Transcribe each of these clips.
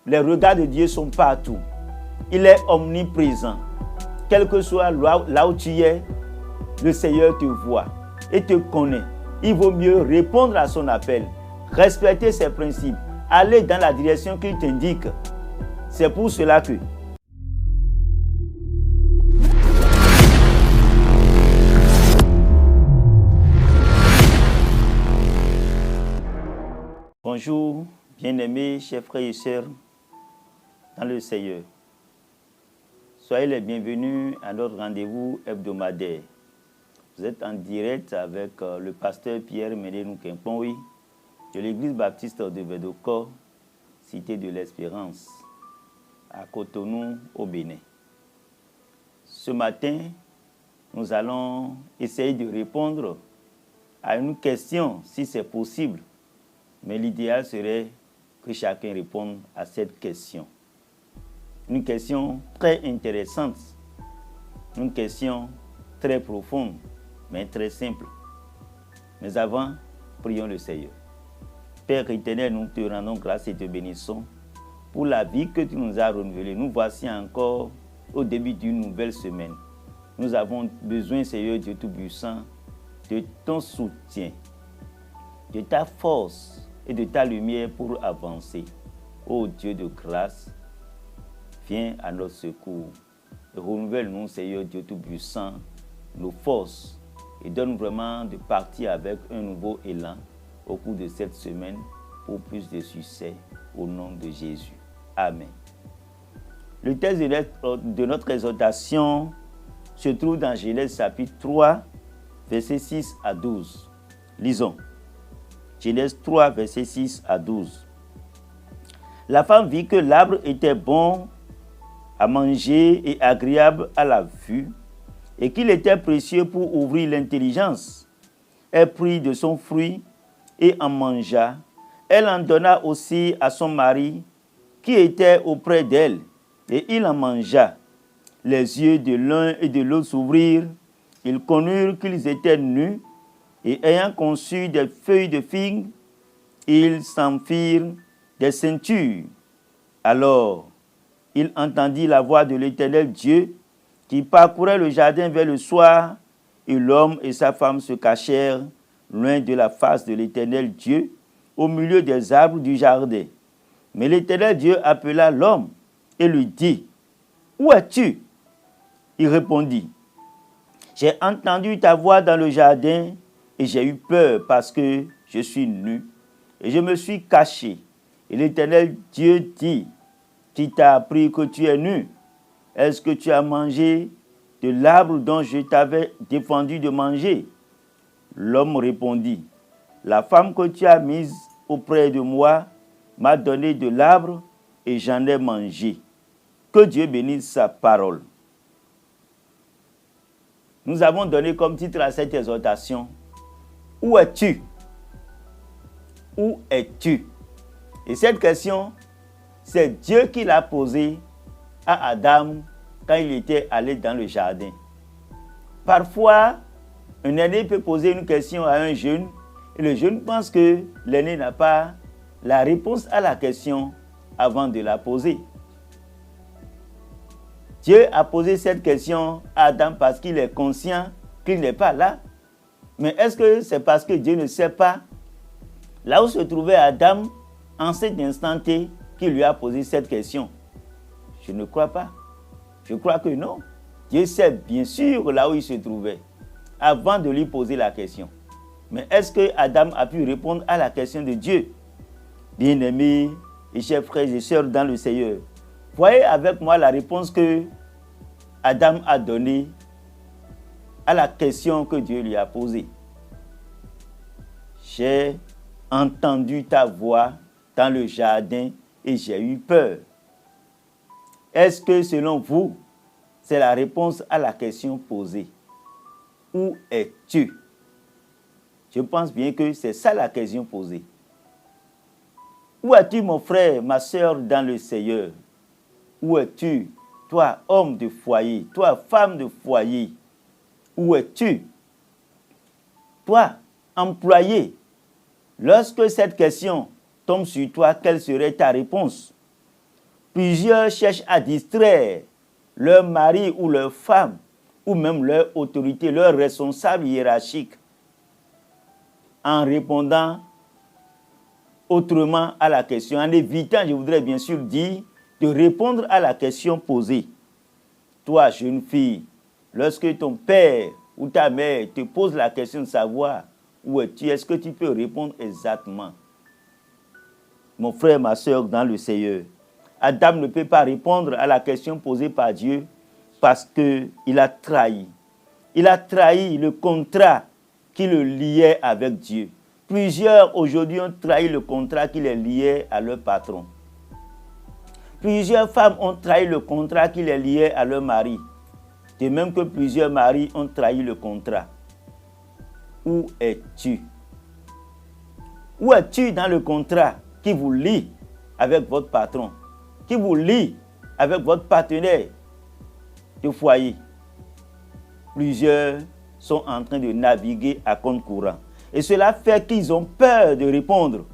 Les regards de Dieu sont partout. Il est omniprésent. Quel que soit là où tu es, le Seigneur te voit et te connaît. Il vaut mieux répondre à son appel, respecter ses principes, aller dans la direction qu'il t'indique. C'est pour cela que bonjour, bien-aimés, chers frères et sœurs dans le Seigneur. Soyez les bienvenus à notre rendez-vous hebdomadaire. Vous êtes en direct avec le pasteur Pierre Mélénou Kemponwi de l'église baptiste de Védocor, cité de l'Espérance, à Cotonou, au Bénin. Ce matin, nous allons essayer de répondre à une question, si c'est possible. Mais l'idéal serait que chacun réponde à cette question. Une question très intéressante, une question très profonde, mais très simple. Mais avant, prions le Seigneur. Père éternel, nous te rendons grâce et te bénissons pour la vie que tu nous as renouvelée. Nous voici encore au début d'une nouvelle semaine. Nous avons besoin, Seigneur Dieu Tout-Puissant, de ton soutien, de ta force et de ta lumière pour avancer. Ô Dieu de grâce, viens à notre secours. Renouvelle-nous, Seigneur Dieu Tout-Puissant, nos forces et donne vraiment de partir avec un nouveau élan au cours de cette semaine pour plus de succès au nom de Jésus. Amen. Le texte de notre exhortation se trouve dans Genèse chapitre 3, versets 6 à 12. Lisons. Genèse 3, versets 6 à 12. La femme vit que l'arbre était bon à manger et agréable à la vue, et qu'il était précieux pour ouvrir l'intelligence. Elle prit de son fruit et en mangea. Elle en donna aussi à son mari, qui était auprès d'elle, et il en mangea. Les yeux de l'un et de l'autre s'ouvrirent. Ils connurent qu'ils étaient nus, et ayant conçu des feuilles de figue, ils s'en firent des ceintures. Alors, il entendit la voix de l'Éternel Dieu qui parcourait le jardin vers le soir, et l'homme et sa femme se cachèrent loin de la face de l'Éternel Dieu, au milieu des arbres du jardin. Mais l'Éternel Dieu appela l'homme et lui dit, « Où es-tu » Il répondit, « J'ai entendu ta voix dans le jardin, et j'ai eu peur parce que je suis nu, et je me suis caché. » Et l'Éternel Dieu dit, « Qui t'a appris que tu es nu? Est-ce que tu as mangé de l'arbre dont je t'avais défendu de manger ?» L'homme répondit, « La femme que tu as mise auprès de moi m'a donné de l'arbre et j'en ai mangé. » Que Dieu bénisse sa parole. Nous avons donné comme titre à cette exhortation, « Où es-tu? Où es-tu » Et cette question, c'est Dieu qui l'a posée à Adam quand il était allé dans le jardin. Parfois, un aîné peut poser une question à un jeune et le jeune pense que l'aîné n'a pas la réponse à la question avant de la poser. Dieu a posé cette question à Adam parce qu'il est conscient qu'il n'est pas là. Mais est-ce que c'est parce que Dieu ne sait pas là où se trouvait Adam en cet instant T qu'il lui a posé cette question? Je ne crois pas. Je crois que non. Dieu sait bien sûr là où il se trouvait avant de lui poser la question. Mais est-ce que Adam a pu répondre à la question de Dieu? Bien-aimés et chers frères et sœurs dans le Seigneur, voyez avec moi la réponse que Adam a donnée à la question que Dieu lui a posée. J'ai entendu ta voix dans le jardin et j'ai eu peur. Est-ce que selon vous, c'est la réponse à la question posée? Où es-tu? Je pense bien que c'est ça la question posée. Où es-tu, mon frère, ma soeur dans le Seigneur? Où es-tu, toi, homme de foyer, toi, femme de foyer? Où es-tu? Toi, employé, lorsque cette question tombe sur toi, quelle serait ta réponse? Plusieurs cherchent à distraire leur mari ou leur femme, ou même leur autorité, leur responsable hiérarchique, en répondant autrement à la question, en évitant, je voudrais bien sûr dire, de répondre à la question posée. Toi, jeune fille, lorsque ton père ou ta mère te pose la question de savoir où es-tu, est-ce que tu peux répondre exactement? Mon frère, ma soeur dans le Seigneur, Adam ne peut pas répondre à la question posée par Dieu parce qu'il a trahi. Il a trahi le contrat qui le liait avec Dieu. Plusieurs aujourd'hui ont trahi le contrat qui les liait à leur patron. Plusieurs femmes ont trahi le contrat qui les liait à leur mari. De même que plusieurs maris ont trahi le contrat. Où es-tu? Où es-tu dans le contrat qui vous lie avec votre patron, qui vous lie avec votre partenaire de foyer? Plusieurs sont en train de naviguer à compte courant. Et cela fait qu'ils ont peur de répondre.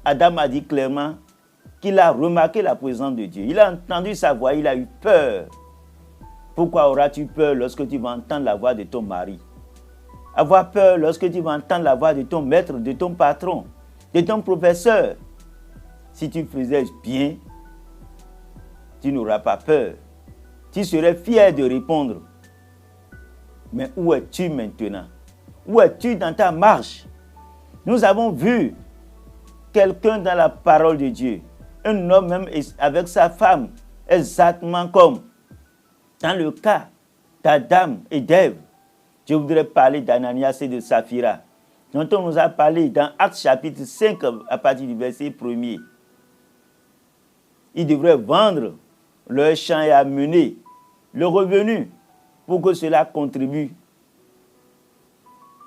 Adam a dit clairement qu'il a remarqué la présence de Dieu. Il a entendu sa voix, il a eu peur. Pourquoi auras-tu peur lorsque tu vas entendre la voix de ton mari? Avoir peur lorsque tu vas entendre la voix de ton maître, de ton patron, de ton professeur. Si tu faisais bien, tu n'auras pas peur. Tu serais fier de répondre. Mais où es-tu maintenant? Où es-tu dans ta marche? Nous avons vu quelqu'un dans la parole de Dieu, un homme même avec sa femme, exactement comme dans le cas d'Adam et d'Ève. Je voudrais parler d'Ananias et de Saphira, dont on nous a parlé dans Actes chapitre 5 à partir du verset 1er. Ils devraient vendre leur champ et amener le revenu pour que cela contribue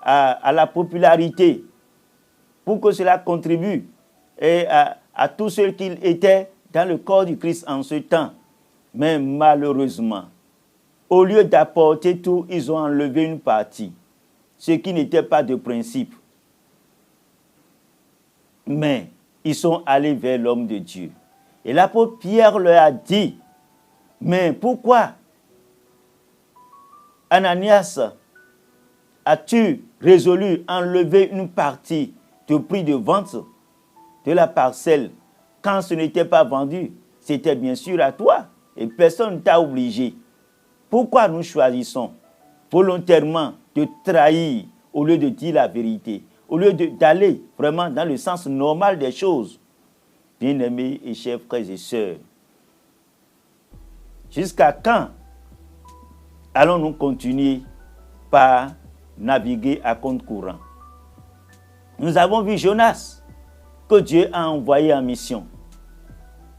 à la popularité, pour que cela contribue à tous ceux qui étaient dans le corps du Christ en ce temps. Mais malheureusement, au lieu d'apporter tout, ils ont enlevé une partie, ce qui n'était pas de principe. Mais ils sont allés vers l'homme de Dieu. Et l'apôtre Pierre leur a dit, mais pourquoi, Ananias, as-tu résolu enlever une partie du prix de vente de la parcelle quand ce n'était pas vendu? C'était bien sûr à toi et personne ne t'a obligé. Pourquoi nous choisissons volontairement de trahir au lieu de dire la vérité, au lieu d'aller vraiment dans le sens normal des choses? Bien-aimés et chers frères et sœurs, jusqu'à quand allons-nous continuer par naviguer à compte courant? Nous avons vu Jonas, que Dieu a envoyé en mission.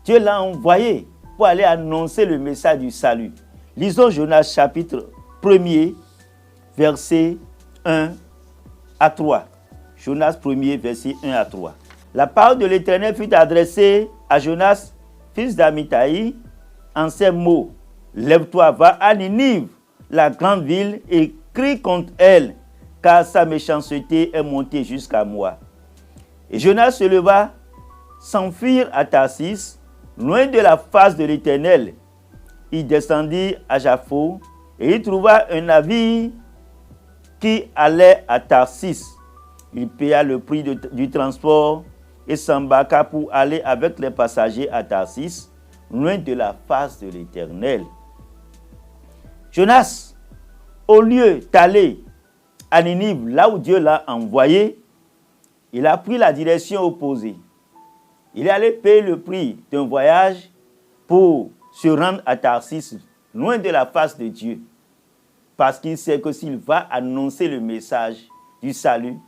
Dieu l'a envoyé pour aller annoncer le message du salut. Lisons Jonas chapitre 1er, verset 1 à 3. Jonas 1er, verset 1 à 3. La parole de l'Éternel fut adressée à Jonas, fils d'Amittai, en ces mots. Lève-toi, va à Ninive, la grande ville, et crie contre elle, car sa méchanceté est montée jusqu'à moi. Et Jonas se leva, s'enfuir à Tarsis, loin de la face de l'Éternel. Il descendit à Jaffo, et il trouva un navire qui allait à Tarsis. Il paya le prix du transport et s'embarqua pour aller avec les passagers à Tarsis, loin de la face de l'Éternel. Jonas, au lieu d'aller à Ninive, là où Dieu l'a envoyé, il a pris la direction opposée. Il est allé payer le prix d'un voyage pour se rendre à Tarsis, loin de la face de Dieu, parce qu'il sait que s'il va annoncer le message du salut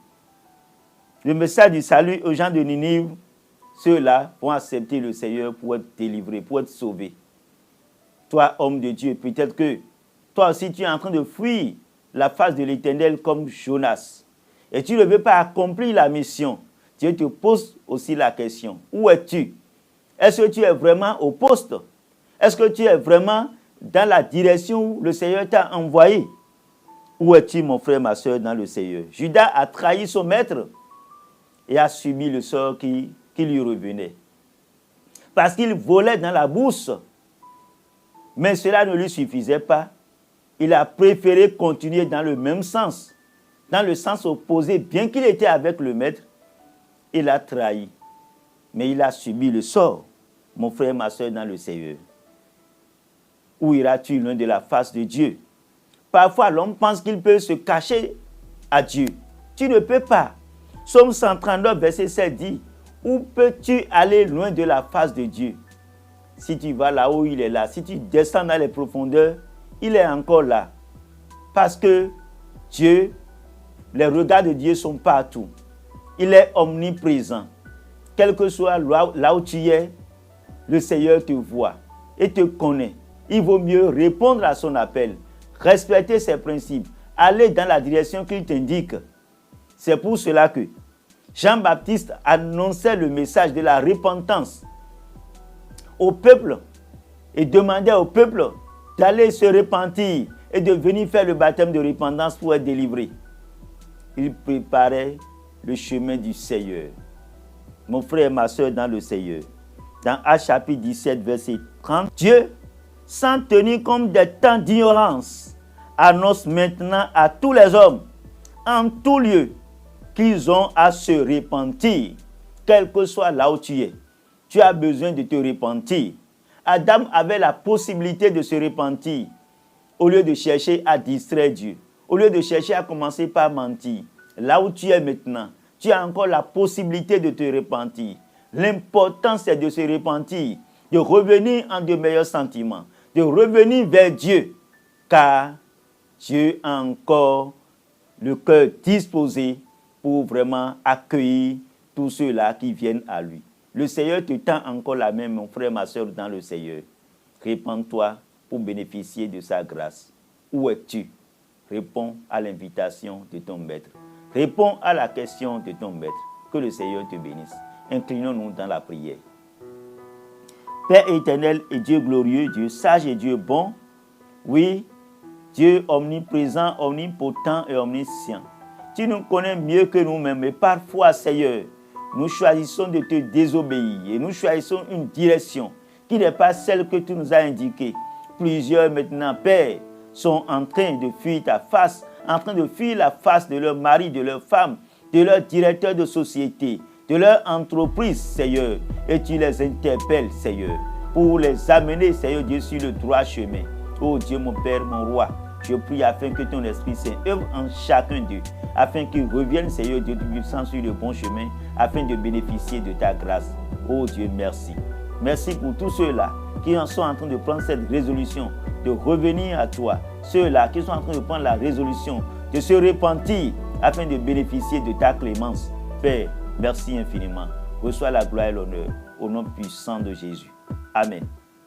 aux gens de Ninive, ceux-là vont accepter le Seigneur pour être délivrés, pour être sauvés. Toi, homme de Dieu, peut-être que toi aussi tu es en train de fuir la face de l'Éternel comme Jonas, et tu ne veux pas accomplir la mission. Dieu te pose aussi la question, où es-tu? Est-ce que tu es vraiment au poste? Est-ce que tu es vraiment dans la direction où le Seigneur t'a envoyé? Où es-tu, mon frère, ma soeur, dans le Seigneur? Judas a trahi son maître et a subi le sort qui lui revenait. parce qu'il volait dans la bourse. Mais cela ne lui suffisait pas. Il a préféré continuer dans le même sens, dans le sens opposé. Bien qu'il était avec le maître, il a trahi. Mais il a subi le sort, mon frère, ma soeur, dans le Seigneur. Où iras-tu loin de la face de Dieu? Parfois, l'homme pense qu'il peut se cacher à Dieu. Tu ne peux pas. Psaume 139, verset 7 dit, où peux-tu aller loin de la face de Dieu? Si tu vas là où il est là, si tu descends dans les profondeurs, il est encore là. Parce que Dieu, les regards de Dieu sont partout. Il est omniprésent. Quel que soit là où tu es, le Seigneur te voit et te connaît. Il vaut mieux répondre à son appel, respecter ses principes, aller dans la direction qu'il t'indique. C'est pour cela que Jean-Baptiste annonçait le message de la repentance au peuple et demandait au peuple d'aller se repentir et de venir faire le baptême de repentance pour être délivré. Il préparait le chemin du Seigneur. Mon frère et ma soeur dans le Seigneur, dans Actes chapitre 17, verset 30, Dieu, sans tenir compte des temps d'ignorance, annonce maintenant à tous les hommes, en tout lieu, qu'ils ont à se repentir, quel que soit là où tu es. Tu as besoin de te repentir. Adam avait la possibilité de se repentir au lieu de chercher à distraire Dieu, au lieu de chercher à commencer par mentir. Là où tu es maintenant, tu as encore la possibilité de te repentir. L'important, c'est de se repentir, de revenir en de meilleurs sentiments, de revenir vers Dieu, car Dieu a encore le cœur disposé pour vraiment accueillir tous ceux-là qui viennent à lui. Le Seigneur te tend encore la main, mon frère, ma soeur, dans le Seigneur. Répands-toi pour bénéficier de sa grâce. Où es-tu? Réponds à l'invitation de ton maître. Réponds à la question de ton maître. Que le Seigneur te bénisse. Inclinons-nous dans la prière. Père éternel et Dieu glorieux, Dieu sage et Dieu bon, oui, Dieu omniprésent, omnipotent et omniscient. Tu nous connais mieux que nous-mêmes et parfois, Seigneur, nous choisissons de te désobéir et nous choisissons une direction qui n'est pas celle que tu nous as indiquée. Plusieurs maintenant, Père, sont en train de fuir ta face, en train de fuir la face de leur mari, de leur femme, de leur directeur de société, de leur entreprise, Seigneur. Et tu les interpelles, Seigneur, pour les amener, Seigneur Dieu, sur le droit chemin. Oh Dieu, mon Père, mon Roi, je prie afin que ton Esprit Saint œuvre en chacun d'eux, afin qu'ils reviennent, Seigneur Dieu, tout-puissant sur le bon chemin, afin de bénéficier de ta grâce. Oh Dieu, merci. Merci pour tous ceux-là qui en sont en train de prendre cette résolution, de revenir à toi. Ceux-là qui sont en train de prendre la résolution, de se repentir, afin de bénéficier de ta clémence. Père, merci infiniment. Reçois la gloire et l'honneur au nom puissant de Jésus. Amen.